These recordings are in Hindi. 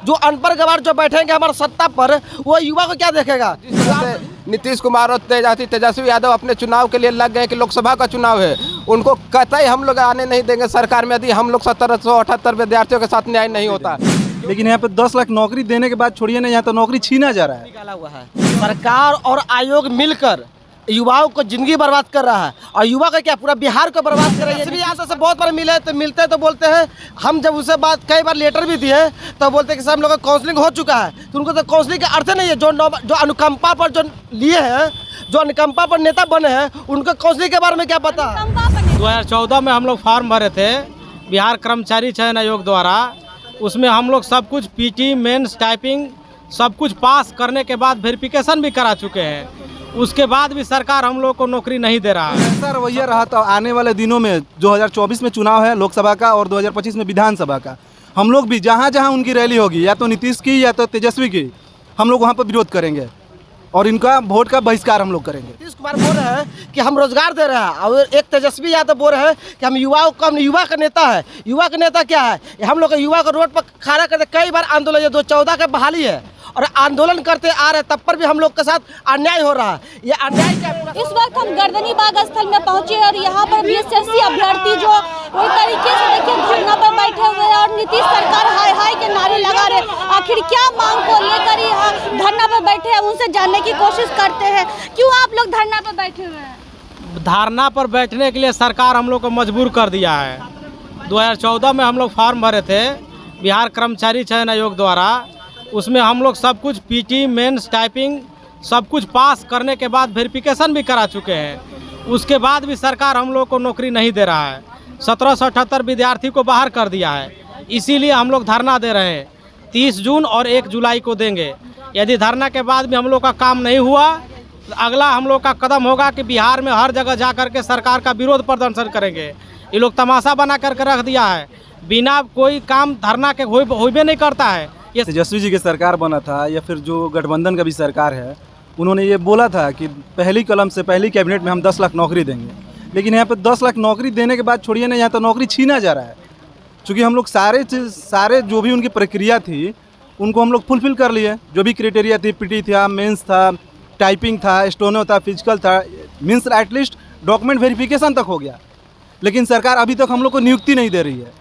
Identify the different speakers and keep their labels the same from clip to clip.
Speaker 1: जो अनपढ़ गवार जो बैठेंगे हमारे सत्ता पर, वो युवा को क्या देखेगा।
Speaker 2: नीतीश कुमार और तेजस्वी यादव अपने चुनाव के लिए लग गए कि लोकसभा का चुनाव है, उनको कतई हम लोग आने नहीं देंगे सरकार में यदि हम लोग 1778 विद्यार्थियों के साथ न्याय नहीं होता।
Speaker 3: लेकिन यहाँ पे 10 लाख नौकरी देने के बाद छोड़िए ना, यहाँ तो नौकरी छीना जा रहा है।
Speaker 1: निकाला हुआ है सरकार और आयोग मिलकर युवाओं को जिंदगी बर्बाद कर रहा है, और युवा का क्या पूरा बिहार को बर्बाद कर रही है। यहाँ से बहुत बार मिलते तो बोलते हैं, हम जब उससे बात कई बार लेटर भी दिए तो बोलते हैं कि सर हम लोग का काउंसलिंग हो चुका है, तो उनको तो काउंसलिंग का अर्थ नहीं है। जो अनुकंपा पर जो लिए हैं, जो अनुकंपा पर नेता बने हैं, उनको काउंसलिंग के बारे में क्या पता।
Speaker 4: 2014 में हम लोग फॉर्म भरे थे बिहार कर्मचारी चयन आयोग द्वारा, उसमें हम लोग सब कुछ पीटी मेंस टाइपिंग सब कुछ पास करने के बाद वेरिफिकेशन भी करा चुके हैं, उसके बाद भी सरकार हम लोग को नौकरी नहीं दे रहा है।
Speaker 3: ऐसा रवैया रहा तो आने वाले दिनों में 2024 में चुनाव है लोकसभा का और 2025 में विधानसभा का, हम लोग भी जहाँ जहाँ उनकी रैली होगी, या तो नीतीश की या तो तेजस्वी की, हम लोग वहाँ पर विरोध करेंगे और इनका वोट का बहिष्कार हम लोग करेंगे।
Speaker 1: नीतीश कुमार बोल रहे हैं कि हम रोजगार दे रहे हैं, और एक तेजस्वी यादव बोल रहे हैं कि हम युवाओं को, हम युवा का नेता है। युवा का नेता क्या है, हम लोग युवा को रोड पर खड़ा करते, कई बार आंदोलन 2014 का बहाली है और आंदोलन करते आ रहे, तब पर भी हम लोग के साथ अन्याय हो रहा है। ये अन्याय क्या है?
Speaker 5: इस वक्त हम गर्दनी बाग स्थल में पहुंचे और यहाँ पर बीएसएससी अभ्यर्थी जो पूरी तरीके से देखिए धरना पर बैठे हुए हैं और नीतीश सरकार हाय हाय के नारे लगा रहे। आखिर क्या मांग को लेकर यहाँ धरना पर बैठे हैं, उनसे जानने की कोशिश करते हैं। क्यों आप लोग धरना पर बैठे हुए हैं?
Speaker 4: धरना पर बैठने के लिए सरकार हम लोग को मजबूर कर दिया है। 2014 में हम लोग फॉर्म भरे थे बिहार कर्मचारी चयन आयोग द्वारा, उसमें हम लोग सब कुछ पीटी मेंस टाइपिंग सब कुछ पास करने के बाद वेरिफिकेशन भी करा चुके हैं, उसके बाद भी सरकार हम लोग को नौकरी नहीं दे रहा है। 1778 विद्यार्थी को बाहर कर दिया है, इसीलिए हम लोग धरना दे रहे हैं। 30 जून और 1 जुलाई को देंगे। यदि धरना के बाद भी हम लोग का काम नहीं हुआ, तो अगला हम लोग का कदम होगा कि बिहार में हर जगह जा कर के सरकार का विरोध प्रदर्शन करेंगे। ये लोग तमाशा बना करके रख दिया है, बिना कोई काम धरना के होबे नहीं करता है। ये
Speaker 3: तेजस्वी जी की सरकार बना था या फिर जो गठबंधन का भी सरकार है, उन्होंने ये बोला था कि पहली कलम से पहली कैबिनेट में हम 10 लाख नौकरी देंगे। लेकिन यहाँ पे 10 लाख नौकरी देने के बाद छोड़िए ना, यहाँ तो नौकरी छीना जा रहा है। क्योंकि हम लोग सारे जो भी उनकी प्रक्रिया थी उनको हम लोग फुलफिल कर लिए। जो भी क्राइटेरिया थी, पीटी था, मेंस था, टाइपिंग था, स्टोनो था, फिजिकल था, मीन्स एटलीस्ट डॉक्यूमेंट वेरिफिकेशन तक हो गया। लेकिन सरकार अभी तक हम लोग को नियुक्ति नहीं दे रही है।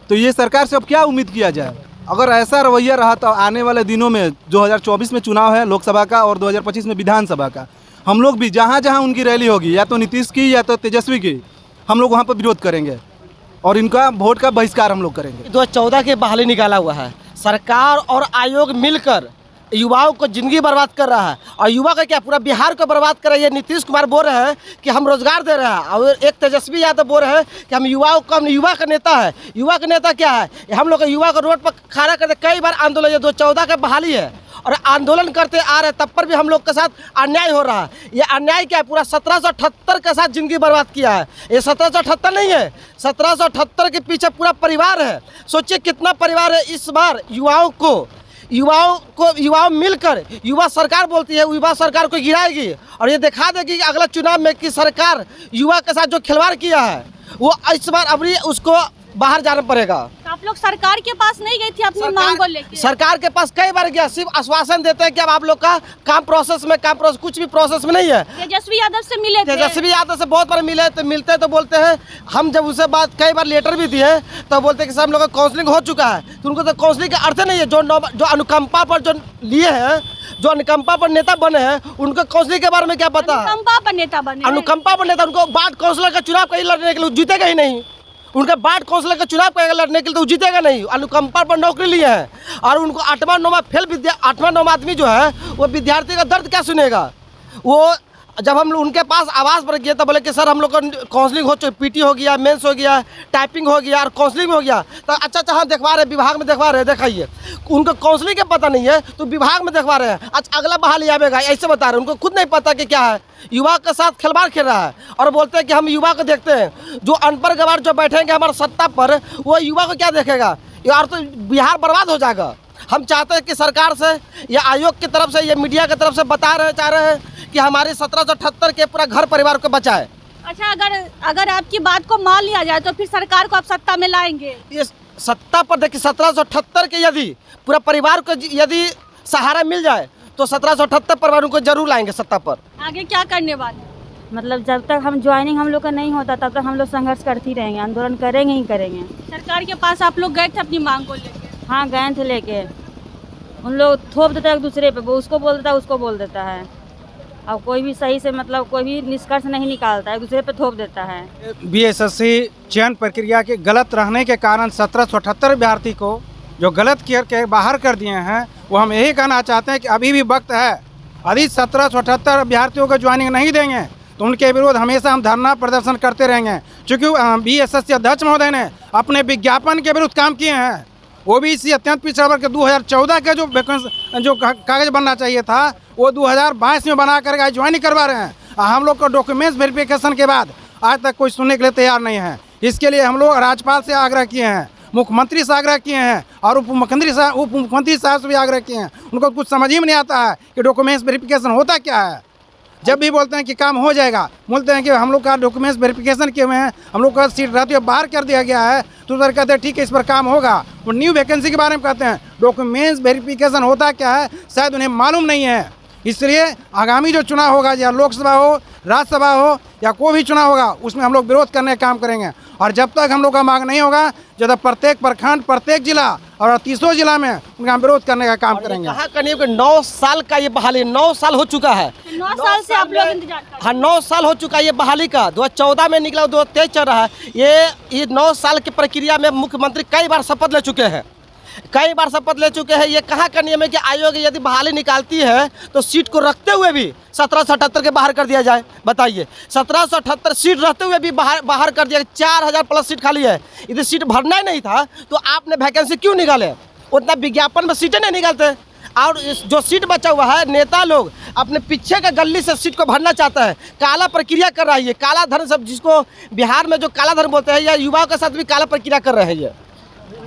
Speaker 3: तो ये सरकार से अब क्या उम्मीद किया जाए। अगर ऐसा रवैया रहा तो आने वाले दिनों में 2024 में चुनाव है लोकसभा का और 2025 में विधानसभा का, हम लोग भी जहाँ जहाँ उनकी रैली होगी, या तो नीतीश की या तो तेजस्वी की, हम लोग वहाँ पर विरोध करेंगे और इनका वोट का बहिष्कार हम लोग करेंगे।
Speaker 1: 2014 की बहाली निकाला हुआ है सरकार और आयोग मिलकर युवाओं को जिंदगी बर्बाद कर रहा है, और युवा का क्या पूरा बिहार को बर्बाद कर रही है। नीतीश कुमार बोल रहे हैं कि हम रोजगार दे रहे हैं, और एक तेजस्वी यादव बोल रहे हैं कि हम युवाओं को, हम युवा का नेता है। युवा का नेता क्या है, हम लोग युवा को रोड पर खड़ा करते, कई बार आंदोलन 2014 का बहाली है और आंदोलन करते आ रहे, तब पर भी हम लोग के साथ अन्याय हो रहा है। ये अन्याय क्या है, पूरा 1778 के साथ जिंदगी बर्बाद किया है। ये 1778 नहीं है, 1778 के पीछे पूरा परिवार है। सोचिए कितना परिवार है। इस बार युवाओं मिलकर युवा सरकार बोलती है, युवा सरकार को गिराएगी और ये दिखा देगी कि अगला चुनाव में कि सरकार युवा के साथ जो खिलवाड़ किया है वो इस बार अभी उसको बाहर जाना पड़ेगा।
Speaker 5: तो आप लोग सरकार के पास नहीं गई थी अपनी मांग को लेकर?
Speaker 1: सरकार के पास कई बार गया, सिर्फ आश्वासन देते हैं कि अब आप लोग का काम प्रोसेस में, कुछ भी प्रोसेस में नहीं है।
Speaker 5: तेजस्वी यादव से मिले थे?
Speaker 1: तेजस्वी यादव से बहुत बार मिलते तो बोलते हैं, हम जब उससे बात कई बार लेटर भी दिए तो बोलते हैं कि सर हम लोग का काउंसलिंग हो चुका है, तो उनको तो काउंसलिंग का अर्थ नहीं है। जो अनुकंपा पर जो लिए हैं, जो अनुकंपा पर नेता बने हैं, उनको काउंसलिंग के बारे में क्या पता।
Speaker 5: अनुकंपा पर नेता बने,
Speaker 1: अनुकंपा पर नेता, उनको वार्ड काउंसिलर का चुनाव कहीं लड़ने के लिए जीतेगा ही नहीं। उनका वार्ड काउंसिलर का चुनाव लड़ने के लिए तो जीतेगा नहीं। अनुकंपा पर नौकरी लिए हैं और उनको 8वां 9वां फेल 8वां 9वां आदमी जो है वो विद्यार्थी का दर्द क्या सुनेगा। वो जब हम उनके पास आवाज़ पर गए तो बोले कि सर हम लोग का काउंसलिंग हो चुकी, पीटी हो गया, मेंस हो गया, टाइपिंग हो गया और काउंसलिंग हो गया। तो अच्छा हम दिखवा रहे, विभाग में दिखवा रहे, दिखाइए। उनको काउंसलिंग का पता नहीं है तो विभाग में दिखवा रहे हैं। अच्छा अगला बहाली आवेगा, ऐसे बता रहे हैं। उनको खुद नहीं पता कि क्या है। युवा के साथ खिलवाड़ खेल रहा है और बोलते हैं कि हम युवा को देखते हैं। जो अनपढ़ गवार जो बैठेंगे हमारे सत्ता पर, वो युवा को क्या देखेगा। यार तो बिहार बर्बाद हो जाएगा। हम चाहते हैं कि सरकार से या आयोग की तरफ से या मीडिया की तरफ से चाह रहे हैं कि हमारे 1778 के पूरा घर परिवार को बचाए।
Speaker 5: अच्छा, अगर आपकी बात को मान लिया जाए तो फिर सरकार को आप सत्ता में लाएंगे?
Speaker 1: सत्ता पर देखिए 1778 के यदि पूरा परिवार को यदि सहारा मिल जाए तो 1778 परिवारों को जरूर लाएंगे सत्ता पर।
Speaker 5: आगे क्या करने वाले?
Speaker 6: मतलब जब तक हम ज्वाइनिंग हम लोग का नहीं होता तब तक हम लोग संघर्ष करते ही रहेंगे, आंदोलन करेंगे ही करेंगे।
Speaker 5: सरकार के पास आप लोग गए थे अपनी मांग को लेकर?
Speaker 6: हाँ गए थे लेके, उन लोग थोप देता है एक दूसरे पे, वो उसको बोल देता है उसको बोल देता है। अब कोई भी सही से मतलब कोई भी निष्कर्ष नहीं निकालता है, एक दूसरे पे थोप देता है।
Speaker 7: बीएसएससी चयन प्रक्रिया के गलत रहने के कारण 1778 अभ्यर्थी को जो गलत करके बाहर कर दिए हैं, वो हम यही कहना चाहते हैं कि अभी भी वक्त है। यदि 1778 अभ्यर्थियों को ज्वाइनिंग नहीं देंगे तो उनके विरोध हमेशा हम धरना प्रदर्शन करते रहेंगे। चूँकि बीएसएससी अध्यक्ष महोदय ने अपने विज्ञापन के विरुद्ध काम किए हैं। ओबीसी अत्यंत पिछड़ा वर्ग के 2014 के जो कागज बनना चाहिए था वो 2022 में बना करके ज्वाइनिंग करवा रहे हैं। हम लोग को डॉक्यूमेंट्स वेरिफिकेशन के बाद आज तक कोई सुनने के लिए तैयार नहीं है। इसके लिए हम लोग राज्यपाल से आग्रह किए हैं, मुख्यमंत्री से आग्रह किए हैं और उप मुख्यमंत्री साहब से भी आग्रह किए हैं। उनको कुछ समझ ही में नहीं आता है कि डॉक्यूमेंट्स वेरिफिकेशन होता क्या है। जब भी बोलते हैं कि काम हो जाएगा, बोलते हैं कि हम लोग का डॉक्यूमेंट्स वेरिफिकेशन किए हुए हैं, हम लोग का सीट रहती है बाहर कर दिया गया है, तो सर कहते हैं ठीक है इस पर काम होगा। वो न्यू वैकेंसी के बारे में कहते हैं, डॉक्यूमेंट्स वेरिफिकेशन होता क्या है शायद उन्हें मालूम नहीं है। इसलिए आगामी जो चुनाव होगा, या लोकसभा हो, राज्यसभा हो या कोई भी चुनाव होगा, उसमें हम लोग विरोध करने का काम करेंगे। और जब तक हम लोग का मांग नहीं होगा, जब तक प्रत्येक प्रखंड, प्रत्येक जिला और 30 जिला में उनका विरोध करने का काम करेंगे।
Speaker 1: कहा करीब 9 साल का ये बहाली, 9 साल हो चुका है।
Speaker 5: 9 साल से आप लोग इंतजार कर रहे हैं।
Speaker 1: हाँ 9 साल हो चुका है ये बहाली का। 2014 में निकला, 2023 चल रहा है। ये 9 साल की प्रक्रिया में मुख्यमंत्री कई बार शपथ ले चुके हैं, ये कहाँ का नियम है कि आयोग यदि बहाली निकालती है तो सीट को रखते हुए भी 1778 के बाहर कर दिया जाए। बताइए 1778 सीट रहते हुए भी बाहर कर दिया। 4000 प्लस सीट खाली है। यदि सीट भरना ही नहीं था तो आपने वैकेंसी क्यों निकाले? उतना विज्ञापन में सीटें नहीं निकालते। और जो सीट बचा हुआ है, नेता लोग अपने पीछे के गली से सीट को भरना चाहता है। काला प्रक्रिया कर रहा है ये, काला धन सब, जिसको बिहार में जो काला धन बोलते हैं, या युवाओं के साथ भी काला प्रक्रिया कर रहे हैं ये।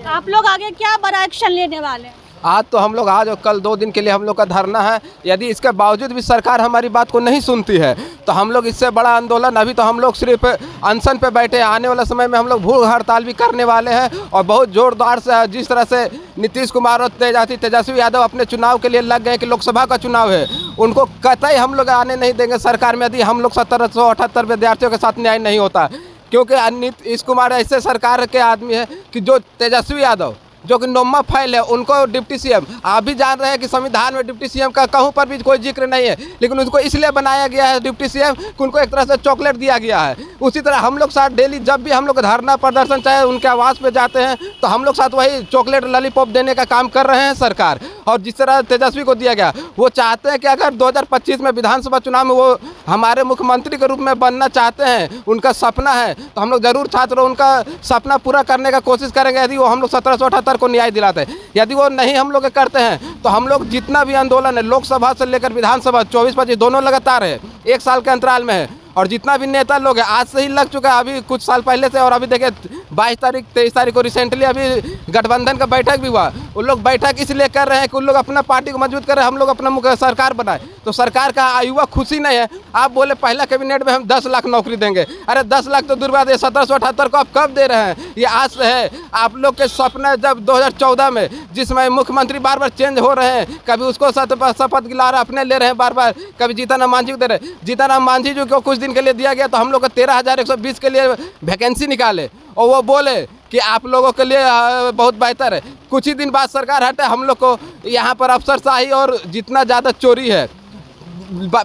Speaker 5: आप लोग आगे क्या बड़ा एक्शन लेने वाले हैं?
Speaker 2: आज तो हम लोग आज और कल 2 दिन के लिए हम लोग का धरना है। यदि इसके बावजूद भी सरकार हमारी बात को नहीं सुनती है तो हम लोग इससे बड़ा आंदोलन, अभी तो हम लोग सिर्फ अनशन पे बैठे हैं, आने वाले समय में हम लोग भूख हड़ताल भी करने वाले हैं। और बहुत जोरदार से, जिस तरह से नीतीश कुमार और तेजस्वी यादव अपने चुनाव के लिए लग गए कि लोकसभा का चुनाव है, उनको कतई हम लोग आने नहीं देंगे सरकार में, यदि हम लोग 1778 विद्यार्थियों के साथ न्याय नहीं होता। क्योंकि नीतीश कुमार ऐसे सरकार के आदमी है कि जो तेजस्वी यादव जो कि नोमा फाइल है, उनको डिप्टी सीएम, आप भी जान रहे हैं कि संविधान में डिप्टी सीएम का कहीं पर भी कोई जिक्र नहीं है, लेकिन उनको इसलिए बनाया गया है डिप्टी सीएम कि उनको एक तरह से चॉकलेट दिया गया है। उसी तरह हम लोग साथ डेली जब भी हम लोग धरना प्रदर्शन चाहे उनके आवास पे जाते हैं तो हम लोग साथ वही चॉकलेट लॉलीपॉप देने का काम कर रहे हैं सरकार। और जिस तरह तेजस्वी को दिया गया, वो चाहते हैं कि अगर 2025 में विधानसभा चुनाव में वो हमारे मुख्यमंत्री के रूप में बनना चाहते हैं, उनका सपना है, तो हम लोग जरूर छात्र उनका सपना पूरा करने का कोशिश करेंगे यदि वो हम लोग 1778 को न्याय दिलाते हैं। यदि वो नहीं हम लोग करते हैं तो हम लोग जितना भी आंदोलन है, लोकसभा से लेकर विधानसभा 24-25 दोनों लगातार है, 1 साल के अंतराल में है। और जितना भी नेता लोग हैं आज से ही लग चुका है, अभी कुछ साल पहले से। और अभी देखिए 22 तारीख 23 तारीख को रिसेंटली अभी गठबंधन का बैठक भी हुआ। उन लोग बैठक इसलिए कर रहे हैं कि उन लोग अपना पार्टी को मजबूत कर रहे हैं, हम लोग अपना सरकार बनाए। तो सरकार का युवा खुशी नहीं है। आप बोले पहला कैबिनेट में हम 10 लाख नौकरी देंगे, अरे 10 लाख तो दूर बात है, 1778 को आप कब दे रहे हैं? ये आज से है। आप लोग के सपने जब 2014 में जिसमें मुख्यमंत्री बार बार चेंज हो रहे हैं, कभी उसको शपथ दिला रहे अपने ले रहे हैं बार बार, कभी जीतन मांझी को दे रहे। जीतन मांझी जो को कुछ दिन के लिए दिया गया तो हम लोग को 13,120 के लिए वैकेंसी निकाले और वो बोले कि आप लोगों के लिए बहुत बेहतर है। कुछ ही दिन बाद सरकार हटे, हम लोग को यहाँ पर अफसरशाही और जितना ज़्यादा चोरी है,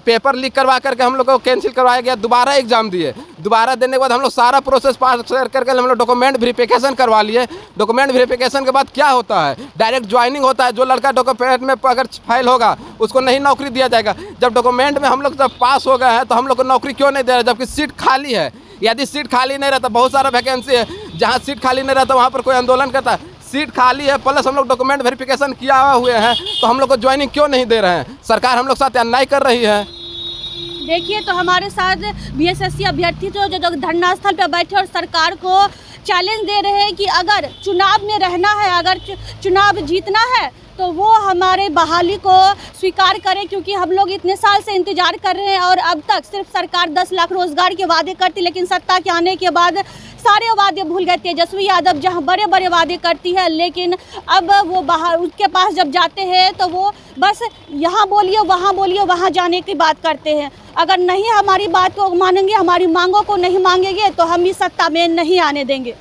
Speaker 2: पेपर लीक करवा करके हम लोग को कैंसिल करवाया गया। दोबारा एग्जाम दिए, दोबारा देने के बाद हम लोग सारा प्रोसेस पास करके हम लोग डॉक्यूमेंट वेरिफिकेशन करवा लिए। डॉक्यूमेंट वेरिफिकेशन के बाद क्या होता है, डायरेक्ट ज्वाइनिंग होता है। जो लड़का डॉक्यूमेंट में अगर फाइल होगा उसको नहीं नौकरी दिया जाएगा। जब डॉक्यूमेंट में हम लोग जब पास हो गए हैं तो हम लोग को नौकरी क्यों नहीं दे रहे, जबकि सीट खाली है। यदि सीट खाली नहीं रहता, बहुत सारा वैकेंसी है, जहाँ सीट खाली नहीं रहता वहाँ पर कोई आंदोलन करता है। सीट खाली है प्लस हम लोग डॉक्यूमेंट वेरिफिकेशन किया हुए हैं, तो हम लोग को ज्वाइनिंग क्यों नहीं दे रहे हैं? सरकार हम लोग साथ अन्याय कर रही है।
Speaker 5: देखिए तो हमारे साथ बीएसएससी अभ्यर्थी जो धरना स्थल पर बैठे और सरकार को चैलेंज दे रहे हैं कि अगर चुनाव में रहना है, अगर चुनाव जीतना है तो वो हमारे बहाली को स्वीकार करें, क्योंकि हम लोग इतने साल से इंतजार कर रहे हैं और अब तक सिर्फ सरकार 10 लाख रोजगार के वादे करती, लेकिन सत्ता के आने के बाद सारे वादे भूल गए। तेजस्वी यादव जहाँ बड़े बड़े वादे करती है, लेकिन अब वो बाहर उसके पास जब जाते हैं तो वो बस यहाँ बोलिए वहाँ जाने की बात करते हैं। अगर नहीं हमारी बात को मानेंगे, हमारी मांगों को नहीं मांगेंगे तो हम इस सत्ता में नहीं आने देंगे।